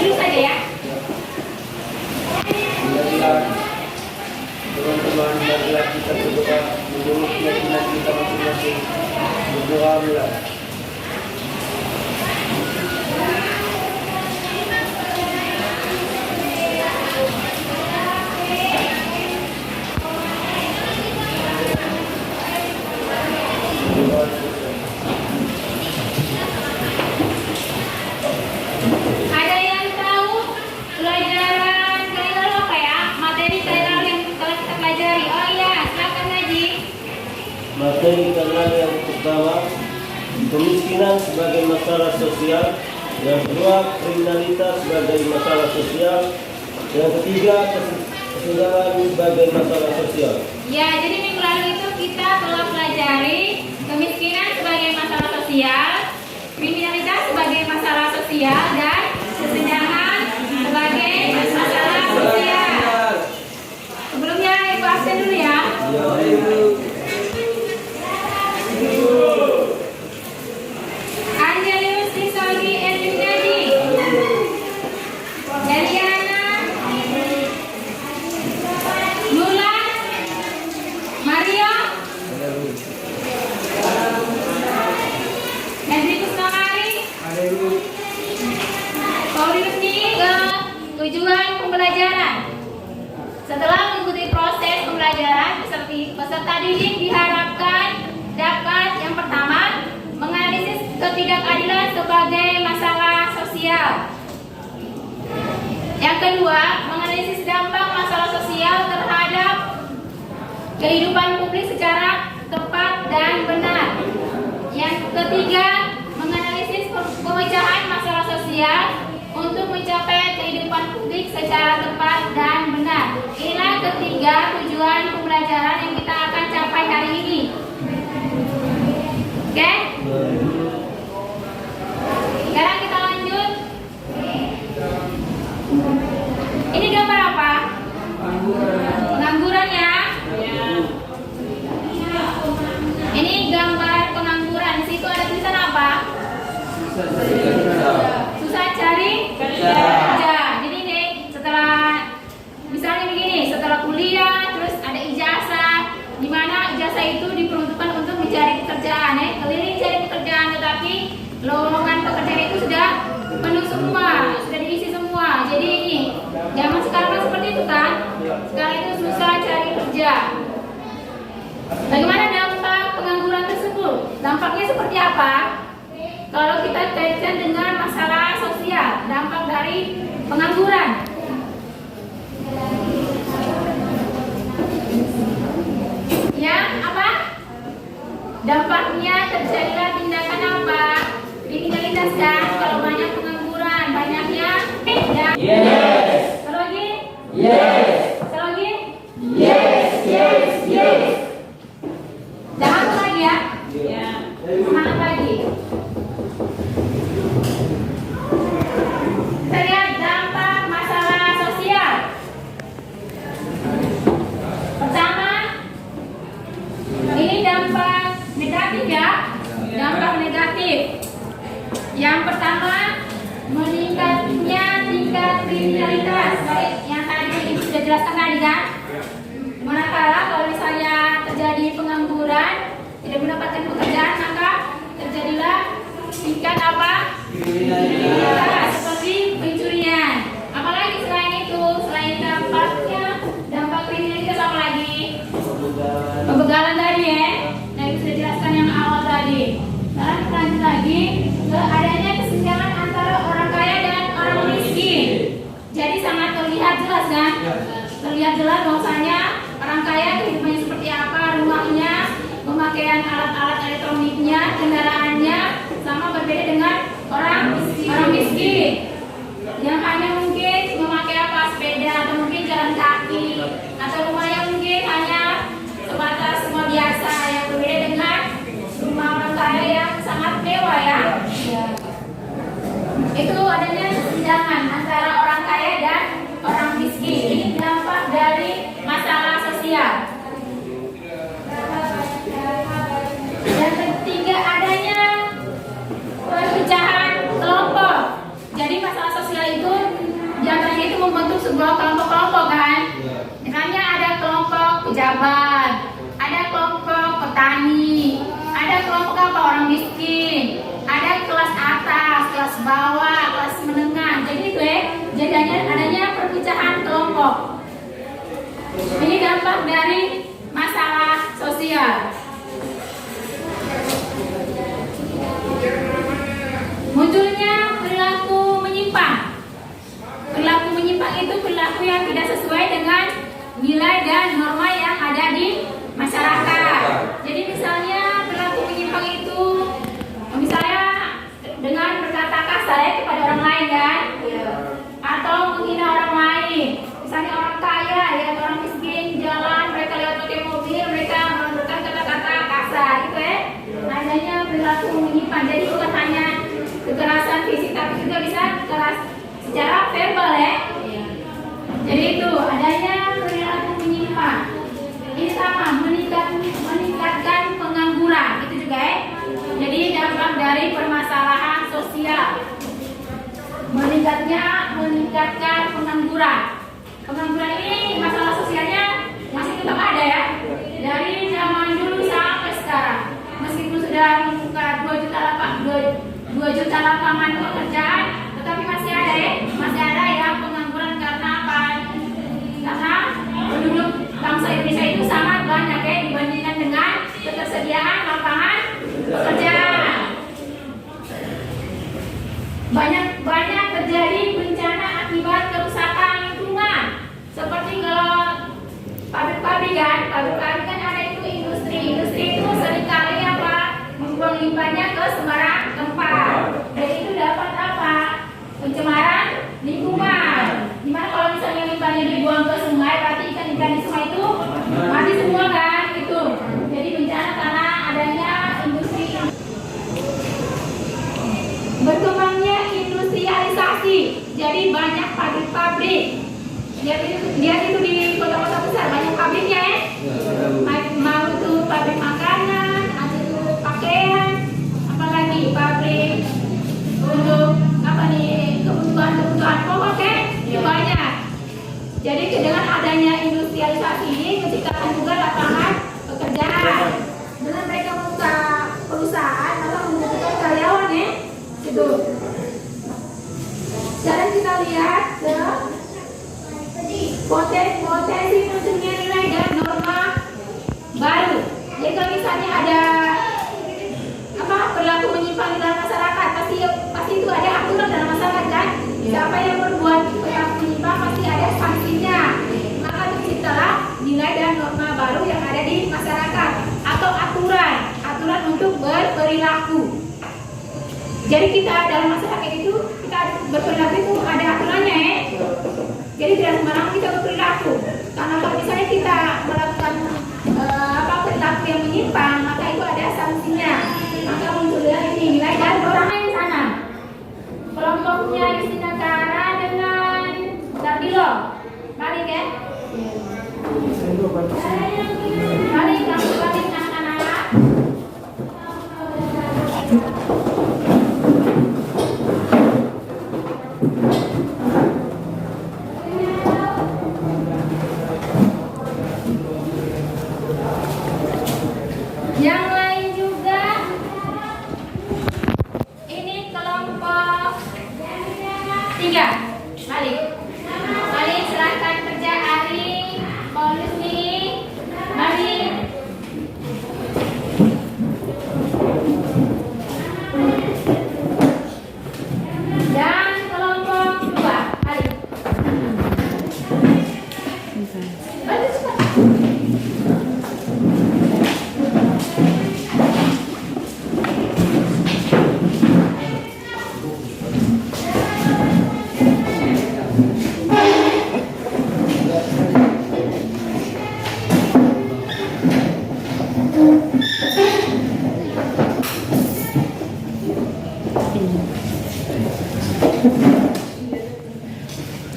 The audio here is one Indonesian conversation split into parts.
dulu saja ya. Teman-teman marilah kita berdoa menurut keyakinan kita masing-masing. Berdoa. Ada yang tahu pelajaran kali lalu apa ya? Materi kali lalu yang telah kita pelajari. Oh iya, silakan Haji. Materi kalian yang pertama, kemiskinan sebagai masalah sosial. Yang kedua, kriminalitas sebagai masalah sosial. Yang ketiga, kesenjangan sebagai masalah sosial. Ya, jadi minggu lalu itu kita telah pelajari kemiskinan sebagai masalah sosial, kriminalitas sebagai masalah sosial, dan kesenjangan sebagai masalah sosial. Sebelumnya Ibu absen dulu ya. Angelius Sisogi Erwin Nadi, Deliana, Mulan, Mario, Hendri Kusnamari, Paulini ke tujuan pembelajaran. Setelah mengikuti proses pembelajaran, peserta didik diharapkan dapat yang pertama menganalisis ketidakadilan sebagai masalah sosial. Yang kedua, menganalisis dampak masalah sosial terhadap kehidupan publik secara tepat dan benar. Yang ketiga, menganalisis pemecahan masalah sosial untuk mencapai kehidupan publik secara tepat dan benar. Inilah ketiga tujuan pembelajaran yang kita akan capai hari ini. Oke? Sekarang kita lanjut. Ini gambar apa? Pengangguran ya? Ini gambar pengangguran. Di situ ada tulisan apa? Susah cari kerja. Jadi nih, setelah misalnya begini, setelah kuliah terus ada ijazah, di mana ijazah itu diperuntukkan untuk mencari pekerjaan, keliling cari pekerjaan, tetapi lowongan pekerjaan itu sudah penuh semua, sudah diisi semua. Jadi ini zaman sekarang kan seperti itu kan? Sekarang itu susah cari kerja. Bagaimana dampak pengangguran tersebut? Dampaknya seperti apa? Kalau kita kaitkan dengan masalah sosial, dampak dari pengangguran. Ya, apa? Dampaknya terjadilah tindakan apa? Kriminalitas kan? Kalau banyak pengangguran, banyaknya dan Yes. Selogi? Yes. Selogi? Yes. Semangat lagi ya? Semangat lagi. Kita lihat dampak masalah sosial. Pertama, ini dampak negatif ya. Dampak negatif. Yang pertama, meningkatnya tingkat kriminalitas. Baik, yang tadi Ibu sudah jelaskan tadi kan? Manakala kalau misalnya terjadi pengangguran, tidak mendapatkan pekerjaan, maka terjadilah tingkat apa? Kriminalitas, seperti pencurian. Apalagi selain itu, selain dampaknya, dampak kriminalitas apa lagi? Pembegalan tadi ya. Nah, itu sudah jelaskan yang awal tadi. Sekarang kita lanjut lagi ke adanya kesenjangan antara orang kaya dan orang miskin. Jadi sangat terlihat jelas kan? Terlihat jelas bahwasanya orang kaya kehidupannya seperti apa, rumahnya, pemakaian alat-alat elektroniknya, kendaraannya sama berbeda dengan orang miskin yang hanya mungkin memakai apa, sepeda atau mungkin jalan kaki, atau rumahnya mungkin hanya sebatas rumah biasa, yang berbeda dengan rumah orang kaya yang sangat mewah ya. Itu adanya kesenjangan antara orang kaya dan orang miskin. Ini dampak dari masalah sosial. Yang ketiga, adanya perpecahan kelompok. Jadi masalah sosial itu di antaranya itu membentuk sebuah kelompok-kelompok kan. Misalnya ada kelompok pejabat, ada kelompok petani, ada kelompok apa orang miskin, ada kelas atas, kelas bawah, kelas menengah. Jadi itu jadi adanya perpecahan kelompok. Ini dampak dari masalah sosial. Munculnya perilaku menyimpang. Perilaku menyimpang itu perilaku yang tidak sesuai dengan nilai dan norma yang ada di masyarakat. Jadi misalnya perilaku menyimpang itu misalnya dengan berkata kasar ya kepada orang lain kan, atau menghina orang lain. Misalnya orang kaya ya, orang miskin jalan, mereka lewat pakai mobil, mereka melontarkan kata-kata kasar gitu ya. Adanya perilaku menyimpang. Jadi bukan hanya kekerasan fisik tapi juga bisa keras secara verbal ya. Jadi itu adanya perilaku menyimpang. Ini sama meningkatkan pengangguran itu juga ya. Jadi dampak dari permasalahan sosial meningkatkan pengangguran. Pengangguran ini masalah sosialnya masih tetap ada ya. Dari zaman dulu sampai sekarang. Meskipun sudah membuka 2 juta lapangan pekerjaan, tetapi masih ada ya. Masih ada yang pengangguran karena apa? Karena penduduk bangsa Indonesia itu sangat banyak ya dibandingkan dengan ketersediaan lapangan pekerjaan. Banyak terjadi bencana akibat kerusakan lingkungan. Seperti kalau pabrik kan ada itu industri itu seringkali apa membuang limbahnya ke sembarang tempat. Jadi itu dapat apa? Pencemaran lingkungan. Gimana kalau misalnya limbahnya dibuang ke sungai, berarti ikan-ikan di sungai itu mati semua kan? Itu. Jadi bencana karena adanya industri. Berkembangnya industrialisasi. Jadi banyak pabrik-pabrik. Lihat itu di kota-kota besar banyak pabriknya ya. Mau itu pabrik makanan, atau itu pakaian, apalagi pabrik untuk apa nih kebutuhan pokok ya, banyak. Jadi dengan adanya industrialisasi ini menciptakan juga lapangan pekerjaan. Dengan mereka membuka perusahaan atau membutuhkan karyawan ya, itu. Sekarang kita lihat ke potensi munculnya nilai dan norma baru. Jadi kalau misalnya ada apa perilaku menyimpang di dalam masyarakat, pasti itu ada aturan dalam masyarakat kan. Siapa yang berbuat perilaku menyimpang pasti ada sanksinya. Maka terciptalah nilai dan norma baru yang ada di masyarakat atau aturan untuk berperilaku. Jadi kita dalam masyarakat itu kita berperilaku itu ada aturannya ya. Jadi tidak sembarangan kita berperilaku. Karena kalau misalnya kita melakukan perilaku yang menyimpang, maka itu ada sanksinya. Maka muncullah ini nilai dan norma yang sana. Kelompoknya Yustinegara dengan Dardilo. Balik ya. Balik anak-anak. Yang lain juga ini kelompok 3. Balik silakan kerja Ari, Polisi, balik. Dan kelompok 2 balik. Balik cepat.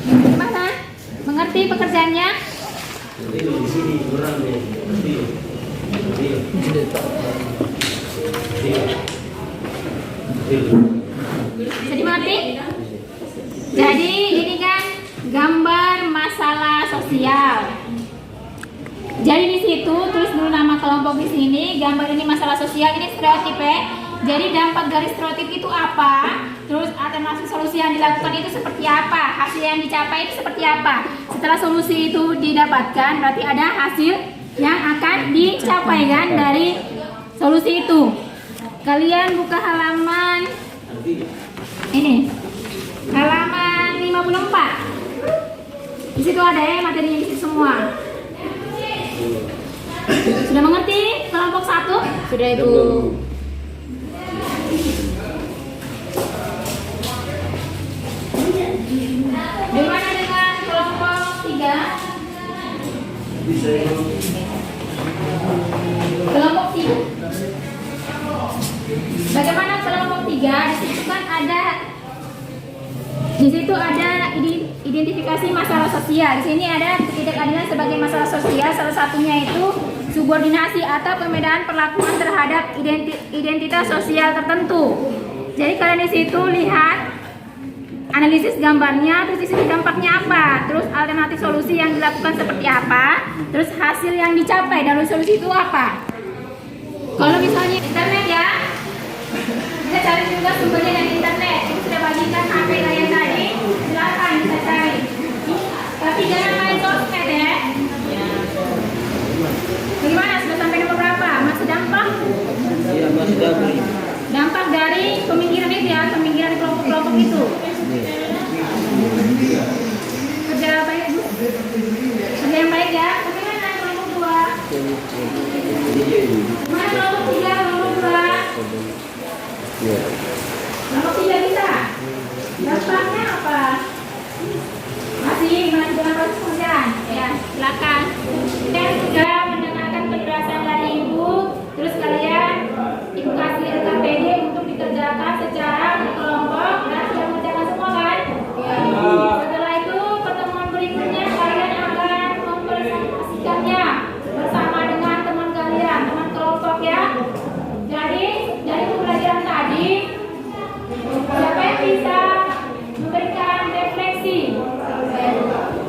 Gimana? Mengerti pekerjaannya? Di sini kurang deh. Bisa dimengerti? Jadi ini kan sosial. Jadi di situ tulis dulu nama kelompok di sini. Gambar ini masalah sosial, ini stereotip ya. Jadi dampak dari stereotip itu apa? Terus alternatif solusi yang dilakukan itu seperti apa? Hasil yang dicapai itu seperti apa? Setelah solusi itu didapatkan, berarti ada hasil yang akan dicapai kan dari solusi itu. Kalian buka halaman ini, halaman 54. Di situ ada ya materinya di situ semua. Sudah mengerti kelompok 1? Sudah Ibu. Bagaimana dengan kelompok 3? Kelompok 3. Bagaimana kelompok 3? Di situ ada identifikasi masalah sosial. Di sini ada ketidakadilan sebagai masalah sosial. Salah satunya itu subordinasi atau pembedaan perlakuan terhadap identitas sosial tertentu. Jadi kalian di situ lihat analisis gambarnya, terus di sini dampaknya apa, terus alternatif solusi yang dilakukan seperti apa, terus hasil yang dicapai dari solusi itu apa. Kalau misalnya internet ya, kita cari juga sumbernya dari internet. Ibu sudah bagikan HP kalian tadi, silakan bisa cari. Tapi jangan main sosmed ya. Bagaimana, sudah sampai nomor berapa? Masih dampak? Iya, masih dampak. Dampak dari pemikiran itu ya, pemikiran kelompok-kelompok itu. Kerja baik Bu. Kerja yang baik ya. Bagaimana kelompok 2? Mana kelompok 3, kelompok 2? Kelompok 3 bisa. Dampaknya apa? Masih dengan proses pengerjaan. Ya, silakan. Dan sudah mendengarkan penjelasan dari Ibu. Terus kalian Ibu kasih LKPD untuk dikerjakan secara berkelompok dan sudah mengerjakan semua kan? Ya. Setelah itu pertemuan berikutnya kalian akan mempresentasikannya bersama dengan teman kalian, teman kelompok ya. Jadi dari pembelajaran tadi, siapa yang bisa memberikan refleksi?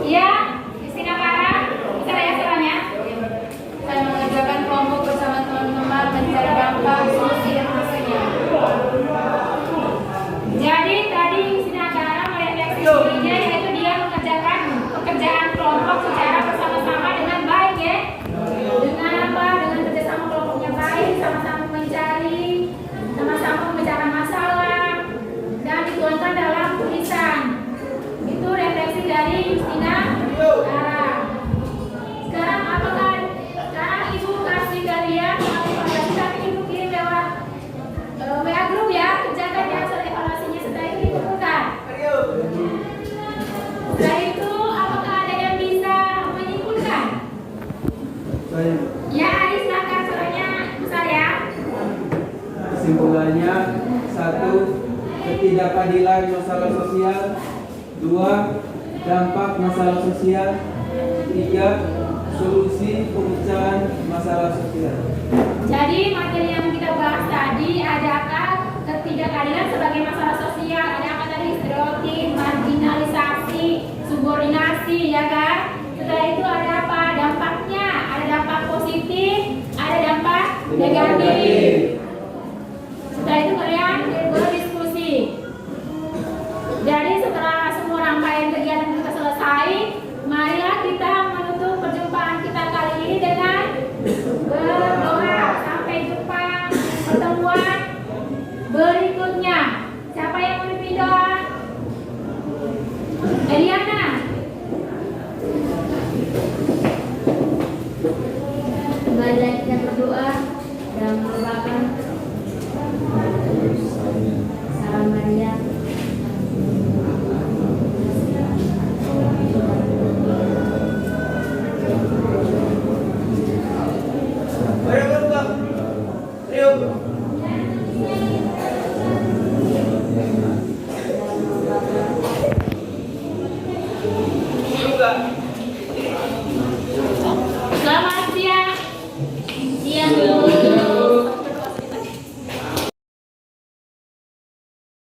Ya, Kristina Kara, bisa ya caranya? Saya mengerjakan kelompok bersama teman-teman mencari dampak solusi dan hasilnya. Jadi tadi Kristina Kara merefleksi dirinya, yaitu dia mengerjakan pekerjaan kelompok secara bersama-sama dengan baik ya. Dengan apa? Dengan kerjasama kelompoknya baik, sama-sama mencari, sama-sama membicarakan masalah, dan dituangkan dalam tulisan. Itu refleksi dari Kristina Kara. Sekarang apakah Ibu kasih kalian evaluasi, tapi Ibu kirim lewat WA group ya, kerjakan ya hasil evaluasinya, setelah itu dikumpulkan. Setelah itu apakah ada yang bisa menyimpulkan? Ya, Adi silakan, suaranya besar ya. Kesimpulannya, 1. Ketidakadilan masalah sosial. 2. Dampak masalah sosial. 3. Solusi pemecahan masalah sosial. Jadi materi yang kita bahas tadi ada apa? Ketidakadilan sebagai masalah sosial, ada apa tadi? Stereotip, marginalisasi, subordinasi, ya kan? Setelah itu ada apa? Dampaknya, ada dampak positif, ada dampak negatif. Setelah itu kalian berdiskusi. Jadi setelah semua rangkaian kegiatan kita selesai, marilah kita menutup perjumpaan kita kali ini dengan berdoa. Sampai jumpa pertemuan berikutnya. Siapa yang memimpin doa? Eliana. Kembali kita berdoa dan merupakan salam Maria. Juga.